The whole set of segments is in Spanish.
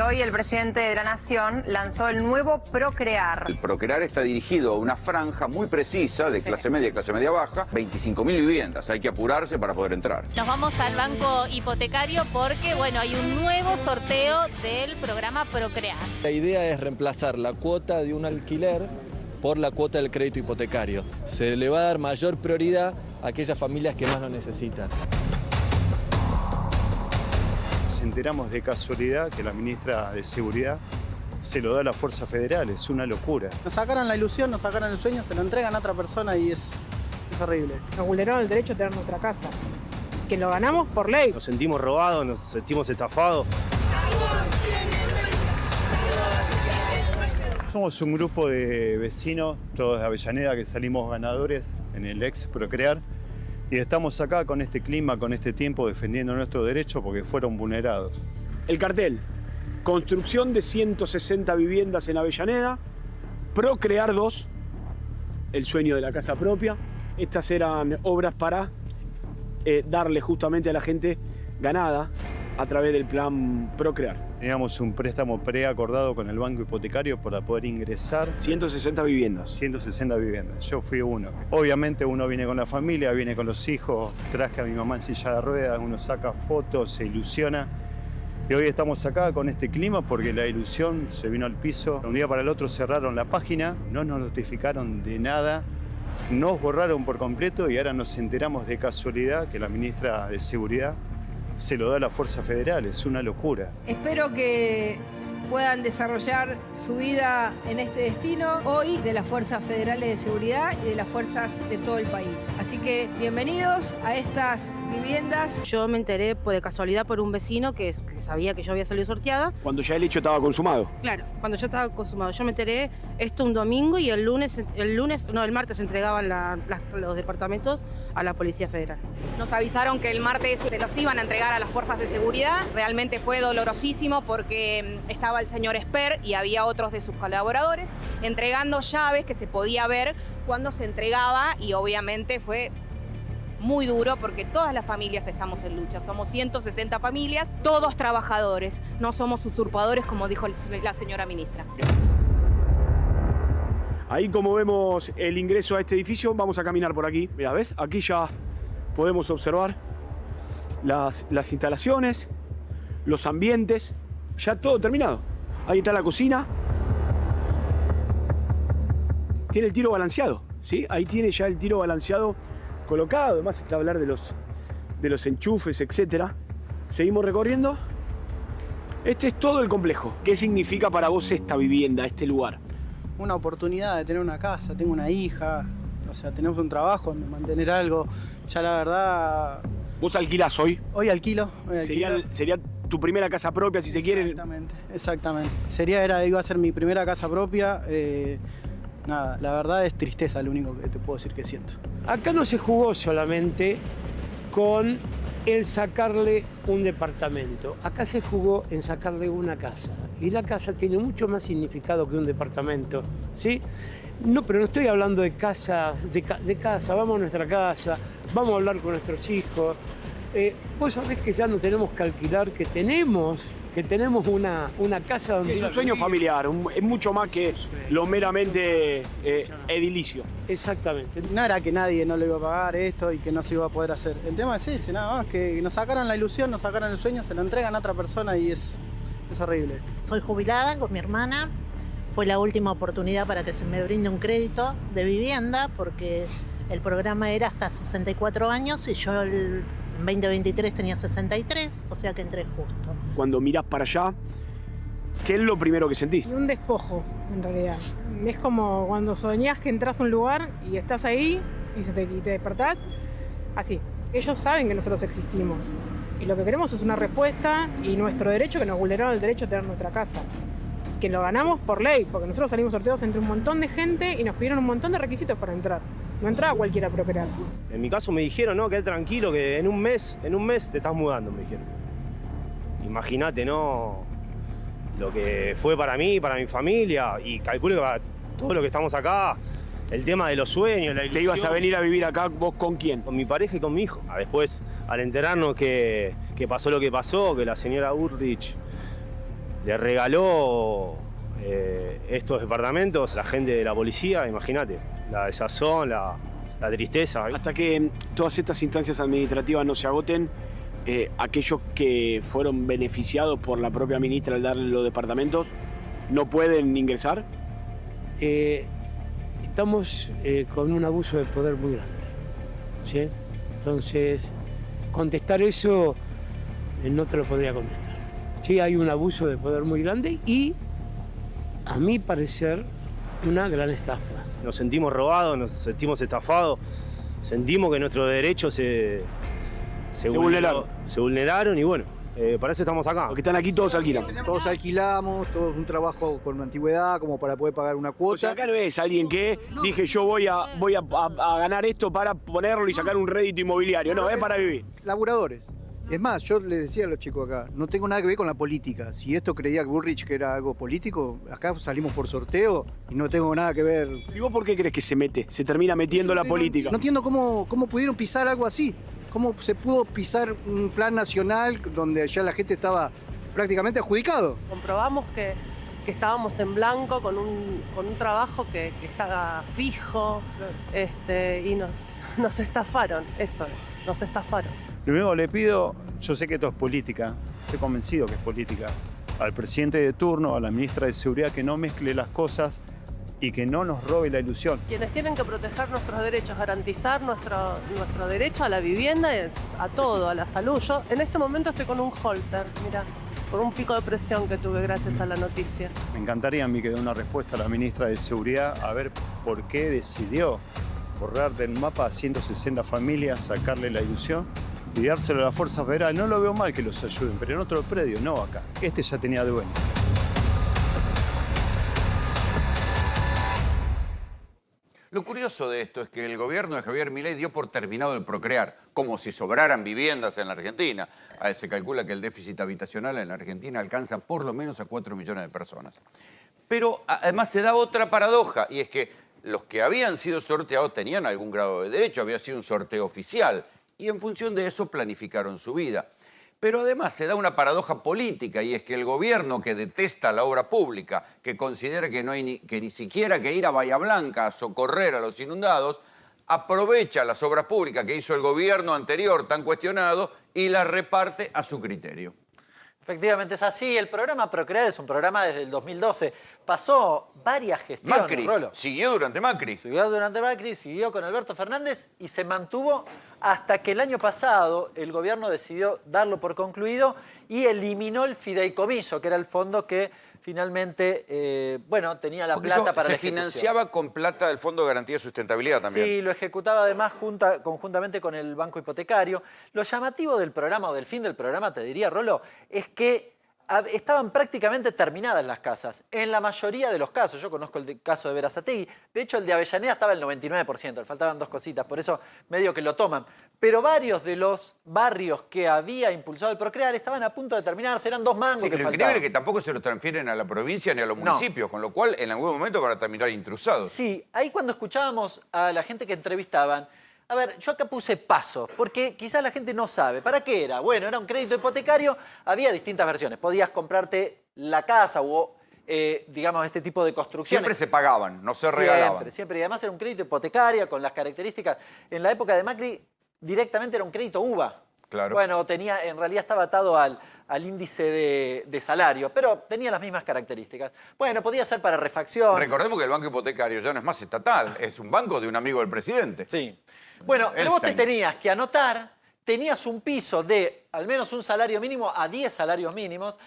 Hoy el presidente de la Nación lanzó el nuevo Procrear. El Procrear está dirigido a una franja muy precisa de clase media y clase media baja, 25.000 viviendas. Hay que apurarse para poder entrar. Nos vamos al banco hipotecario porque, bueno, hay un nuevo sorteo del programa Procrear. La idea es reemplazar la cuota de un alquiler por la cuota del crédito hipotecario. Se le va a dar mayor prioridad a aquellas familias que más lo necesitan. Nos enteramos de casualidad que la ministra de Seguridad se lo da a la Fuerza Federal, es una locura. Nos sacaron la ilusión, nos sacaron el sueño, se lo entregan a otra persona y es horrible. Nos vulneraron el derecho a tener nuestra casa, que lo ganamos por ley. Nos sentimos robados, nos sentimos estafados. Somos un grupo de vecinos, todos de Avellaneda, que salimos ganadores en el ex Procrear. Y estamos acá con este clima, con este tiempo, defendiendo nuestros derechos porque fueron vulnerados. El cartel: construcción de 160 viviendas en Avellaneda, Procrear 2, el sueño de la casa propia. Estas eran obras para darle justamente a la gente ganada a través del plan Procrear. Teníamos un préstamo preacordado con el banco hipotecario para poder ingresar. 160 viviendas. 160 viviendas. Yo fui uno. Obviamente uno viene con la familia, viene con los hijos. Traje a mi mamá en silla de ruedas, uno saca fotos, se ilusiona. Y hoy estamos acá con este clima porque la ilusión se vino al piso. De un día para el otro cerraron la página, no nos notificaron de nada. Nos borraron por completo y ahora nos enteramos de casualidad que la ministra de Seguridad se lo da a la Fuerza Federal, es una locura. Espero que puedan desarrollar su vida en este destino, hoy de las Fuerzas Federales de Seguridad y de las fuerzas de todo el país. Así que bienvenidos a estas viviendas. Yo me enteré de casualidad por un vecino que sabía que yo había salido sorteada. Cuando ya el hecho estaba consumado. Claro, cuando ya estaba consumado. Yo me enteré esto un domingo y el martes entregaban los departamentos a la Policía Federal. Nos avisaron que el martes se los iban a entregar a las fuerzas de seguridad. Realmente fue dolorosísimo porque estaba el señor Esper y había otros de sus colaboradores entregando llaves que se podía ver cuando se entregaba y obviamente fue muy duro porque todas las familias estamos en lucha. Somos 160 familias, todos trabajadores. No somos usurpadores como dijo la señora ministra. Ahí como vemos el ingreso a este edificio, vamos a caminar por aquí. Mira, ¿ves? Aquí ya podemos observar las instalaciones, los ambientes, ya todo terminado. Ahí está la cocina. Tiene el tiro balanceado, ¿sí? Ahí tiene ya el tiro balanceado colocado. Además está hablar de los enchufes, etc. Seguimos recorriendo. Este es todo el complejo. ¿Qué significa para vos esta vivienda, este lugar? Una oportunidad de tener una casa, tengo una hija, o sea, tenemos un trabajo, de mantener algo. Ya la verdad... ¿Vos alquilás hoy? Hoy alquilo. Sería tu primera casa propia, si se quiere. Exactamente. Iba a ser mi primera casa propia. Nada, la verdad es tristeza lo único que te puedo decir que siento. Acá no se jugó solamente con el sacarle un departamento. Acá se jugó en sacarle una casa. Y la casa tiene mucho más significado que un departamento, ¿sí? No, pero no estoy hablando de casas, de casa. Vamos a nuestra casa, vamos a hablar con nuestros hijos. Vos sabés que ya no tenemos que alquilar, que tenemos una casa donde... Es un sueño familiar, es mucho más que lo meramente edilicio. Exactamente. No era que nadie no le iba a pagar esto y que no se iba a poder hacer. El tema es ese, nada más, que nos sacaron la ilusión, nos sacaron el sueño, se lo entregan a otra persona y es horrible. Soy jubilada con mi hermana. Fue la última oportunidad para que se me brinde un crédito de vivienda porque el programa era hasta 64 años y yo en 2023 tenía 63, o sea que entré justo. Cuando mirás para allá, ¿qué es lo primero que sentís? Un despojo, en realidad. Es como cuando soñás que entras a un lugar y estás ahí y te despertás, así. Ellos saben que nosotros existimos y lo que queremos es una respuesta y nuestro derecho, que nos vulneraron el derecho a tener nuestra casa. Que lo ganamos por ley, porque nosotros salimos sorteados entre un montón de gente y nos pidieron un montón de requisitos para entrar. No entraba cualquiera a Procrear. En mi caso me dijeron, no, quédate tranquilo, que en un mes te estás mudando, me dijeron. Imagínate, ¿no? Lo que fue para mí, para mi familia, y calculo que para todo lo que estamos acá, el tema de los sueños, la ilusión. ¿Te ibas a venir a vivir acá vos con quién? Con mi pareja y con mi hijo. Después, al enterarnos que pasó lo que pasó, que la señora Urrich le regaló estos departamentos a la gente de la policía, imagínate, la desazón, la tristeza. Hasta que todas estas instancias administrativas no se agoten, aquellos que fueron beneficiados por la propia ministra al darle los departamentos, ¿no pueden ingresar? Estamos con un abuso de poder muy grande, ¿sí? Entonces, contestar eso no te lo podría contestar. Sí, hay un abuso de poder muy grande y, a mi parecer, una gran estafa. Nos sentimos robados, nos sentimos estafados, sentimos que nuestros derechos se vulneraron y bueno, para eso estamos acá. Porque están aquí todos alquilan. Todos alquilamos, todos un trabajo con antigüedad como para poder pagar una cuota. O sea, acá no es alguien que dije yo voy a ganar esto para ponerlo y sacar un rédito inmobiliario. No, es para vivir. Laburadores. Es más, yo les decía a los chicos acá, no tengo nada que ver con la política. Si esto creía Bullrich que era algo político, acá salimos por sorteo y no tengo nada que ver. ¿Y vos por qué crees que se termina metiendo la política? No entiendo cómo pudieron pisar algo así. ¿Cómo se pudo pisar un plan nacional donde ya la gente estaba prácticamente adjudicado? Comprobamos que estábamos en blanco con un trabajo que estaba fijo, y nos estafaron, eso es, nos estafaron. Primero le pido, yo sé que esto es política, estoy convencido que es política, al presidente de turno, a la ministra de Seguridad, que no mezcle las cosas y que no nos robe la ilusión. Quienes tienen que proteger nuestros derechos, garantizar nuestro derecho a la vivienda, a todo, a la salud. Yo en este momento estoy con un holter, mira, por un pico de presión que tuve gracias a la noticia. Me encantaría a mí que dé una respuesta a la ministra de Seguridad a ver por qué decidió borrar del mapa a 160 familias, sacarle la ilusión y dárselo a la Fuerza Federal. No lo veo mal que los ayuden, pero en otro predio, no acá. Este ya tenía dueño. Lo curioso de esto es que el gobierno de Javier Milei dio por terminado el procrear, como si sobraran viviendas en la Argentina. Se calcula que el déficit habitacional en la Argentina alcanza por lo menos a 4 millones de personas. Pero además se da otra paradoja, y es que los que habían sido sorteados tenían algún grado de derecho, había sido un sorteo oficial, y en función de eso planificaron su vida. Pero además se da una paradoja política, y es que el gobierno que detesta la obra pública, que considera que no hay ni siquiera que ir a Bahía Blanca a socorrer a los inundados, aprovecha las obras públicas que hizo el gobierno anterior tan cuestionado y las reparte a su criterio. Efectivamente es así. El programa Procrear es un programa desde el 2012. Pasó varias gestiones. Macri, Rolo. siguió durante Macri. Siguió con Alberto Fernández y se mantuvo hasta que el año pasado el gobierno decidió darlo por concluido y eliminó el fideicomiso, que era el fondo que finalmente, tenía la plata para la ejecución. Se financiaba con plata del Fondo de Garantía de Sustentabilidad también. Sí, lo ejecutaba además conjuntamente con el Banco Hipotecario. Lo llamativo del programa, o del fin del programa, te diría, Rolo, es que estaban prácticamente terminadas las casas. En la mayoría de los casos, yo conozco el caso de Berazategui, de hecho el de Avellaneda estaba el 99%, le faltaban 2 cositas, por eso medio que lo toman. Pero varios de los barrios que había impulsado el Procrear estaban a punto de terminarse, eran 2 mangos que lo faltaban. increíble es que tampoco se lo transfieren a la provincia ni a los municipios, con lo cual en algún momento van a terminar intrusados. Sí, ahí cuando escuchábamos a la gente que entrevistaban, a ver, yo acá puse paso, porque quizás la gente no sabe. ¿Para qué era? Bueno, era un crédito hipotecario, había distintas versiones. Podías comprarte la casa o, digamos, este tipo de construcciones. Siempre se pagaban, no se regalaban. Siempre. Y además era un crédito hipotecario con las características. En la época de Macri, directamente era un crédito UVA. Claro. Bueno, en realidad estaba atado al índice de salario, pero tenía las mismas características. Bueno, podía ser para refacción. Recordemos que el banco hipotecario ya no es más estatal, es un banco de un amigo del presidente. Sí. Bueno, pero vos te tenías que anotar, tenías un piso de al menos un salario mínimo a 10 salarios mínimos.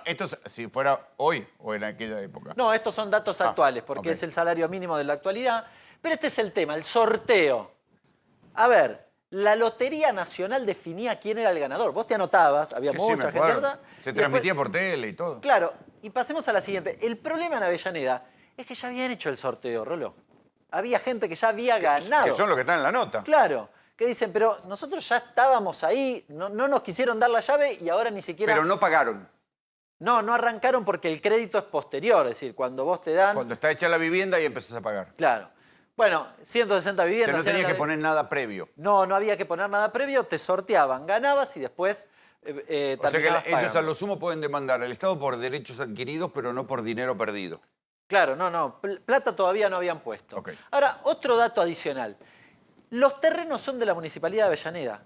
¿Esto si fuera hoy o en aquella época? No, estos son datos actuales, porque es el salario mínimo de la actualidad. Pero este es el tema, el sorteo. A ver, la Lotería Nacional definía quién era el ganador. Vos te anotabas, había mucha gente anotada. Se transmitía por tele y todo. Claro, y pasemos a la siguiente. El problema en Avellaneda es que ya habían hecho el sorteo, Rolo. Había gente que ya había ganado. Que son los que están en la nota. Claro, que dicen, pero nosotros ya estábamos ahí, no nos quisieron dar la llave y ahora ni siquiera... Pero no pagaron. No arrancaron porque el crédito es posterior, es decir, cuando vos te dan... Cuando está hecha la vivienda y empezás a pagar. Claro. Bueno, 160 viviendas... Que no tenías que poner nada previo. No había que poner nada previo, te sorteaban, ganabas y después O sea que terminabas ellos pagando. a lo sumo pueden demandar al Estado por derechos adquiridos, pero no por dinero perdido. Claro, no, plata todavía no habían puesto. Ok. Ahora, otro dato adicional. Los terrenos son de la Municipalidad de Avellaneda.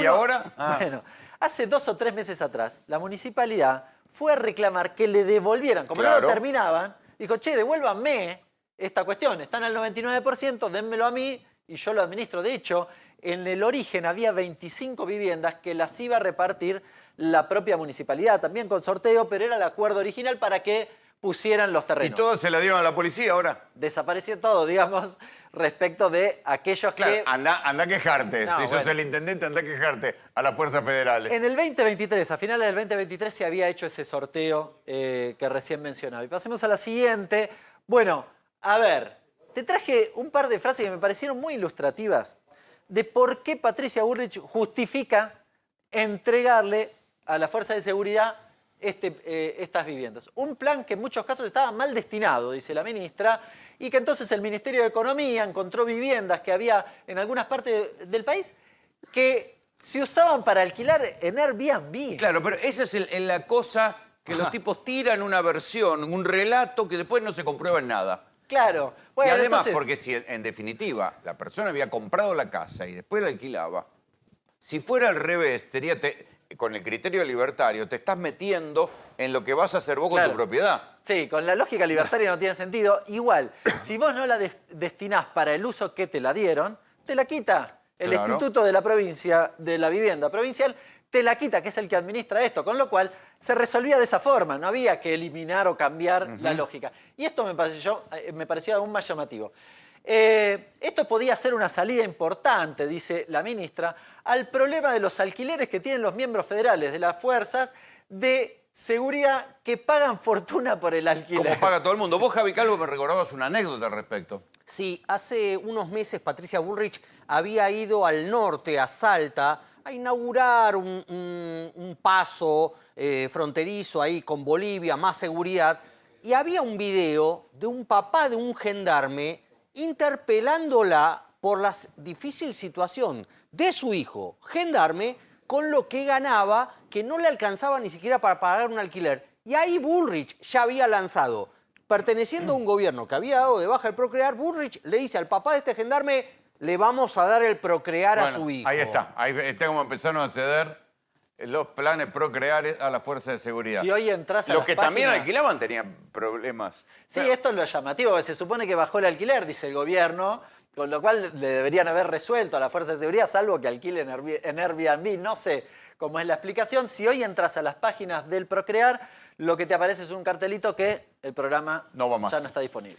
¿y ahora? Bueno, hace 2 o 3 meses atrás, la Municipalidad fue a reclamar que le devolvieran. Como no Claro. lo terminaban, dijo, che, devuélvanme esta cuestión. Están al 99%, dénmelo a mí y yo lo administro. De hecho, en el origen había 25 viviendas que las iba a repartir la propia Municipalidad, también con sorteo, pero era el acuerdo original para que pusieran los Y terrenos. todos se la dieron a la policía ahora. Desapareció todo, digamos, respecto de aquellos Claro, que... anda a quejarte. No, Si sos bueno. el intendente, anda a quejarte a las fuerzas federales. En el 2023, a finales del 2023, se había hecho ese sorteo que recién mencionaba. Y pasemos a la siguiente. Bueno, a ver, te traje un par de frases que me parecieron muy ilustrativas de por qué Patricia Bullrich justifica entregarle a la fuerza de seguridad estas viviendas. Un plan que en muchos casos estaba mal destinado, dice la ministra, y que entonces el Ministerio de Economía encontró viviendas que había en algunas partes del país que se usaban para alquilar en Airbnb. Claro, pero esa es la cosa que los tipos tiran una versión, un relato que después no se comprueba en nada. Claro. Bueno, y además, entonces, porque si en definitiva la persona había comprado la casa y después la alquilaba, si fuera al revés, con el criterio libertario, te estás metiendo en lo que vas a hacer vos con Claro. tu propiedad. Sí, con la lógica libertaria no tiene sentido. Igual, si vos no la destinás para el uso que te la dieron, te la quita el Claro. Instituto de la Provincia, de la Vivienda Provincial, te la quita, que es el que administra esto. Con lo cual, se resolvía de esa forma. No había que eliminar o cambiar la lógica. Y esto me pareció aún más llamativo. Esto podía ser una salida importante, dice la ministra, al problema de los alquileres que tienen los miembros federales de las fuerzas de seguridad que pagan fortuna por el alquiler. Como paga todo el mundo. Vos, Javi Calvo, me recordabas una anécdota al respecto. Sí, hace unos meses Patricia Bullrich había ido al norte, a Salta, a inaugurar un paso fronterizo ahí con Bolivia, más seguridad, y había un video de un papá de un gendarme interpelándola por la difícil situación de su hijo, gendarme, con lo que ganaba, que no le alcanzaba ni siquiera para pagar un alquiler. Y ahí Bullrich ya había lanzado, perteneciendo a un gobierno que había dado de baja el Procrear, Bullrich le dice al papá de este gendarme, le vamos a dar el Procrear a su hijo. Ahí está. Ahí está como empezaron a ceder los planes Procrear a la fuerza de seguridad. Si hoy entras a Los las que también páginas- alquilaban tenían problemas. Sí, esto es lo llamativo, que se supone que bajó el alquiler, dice el gobierno, con lo cual le deberían haber resuelto a la fuerza de seguridad, salvo que alquilen en Airbnb. No sé cómo es la explicación. Si hoy entras a las páginas del Procrear, lo que te aparece es un cartelito que el programa No va más. ya no está disponible.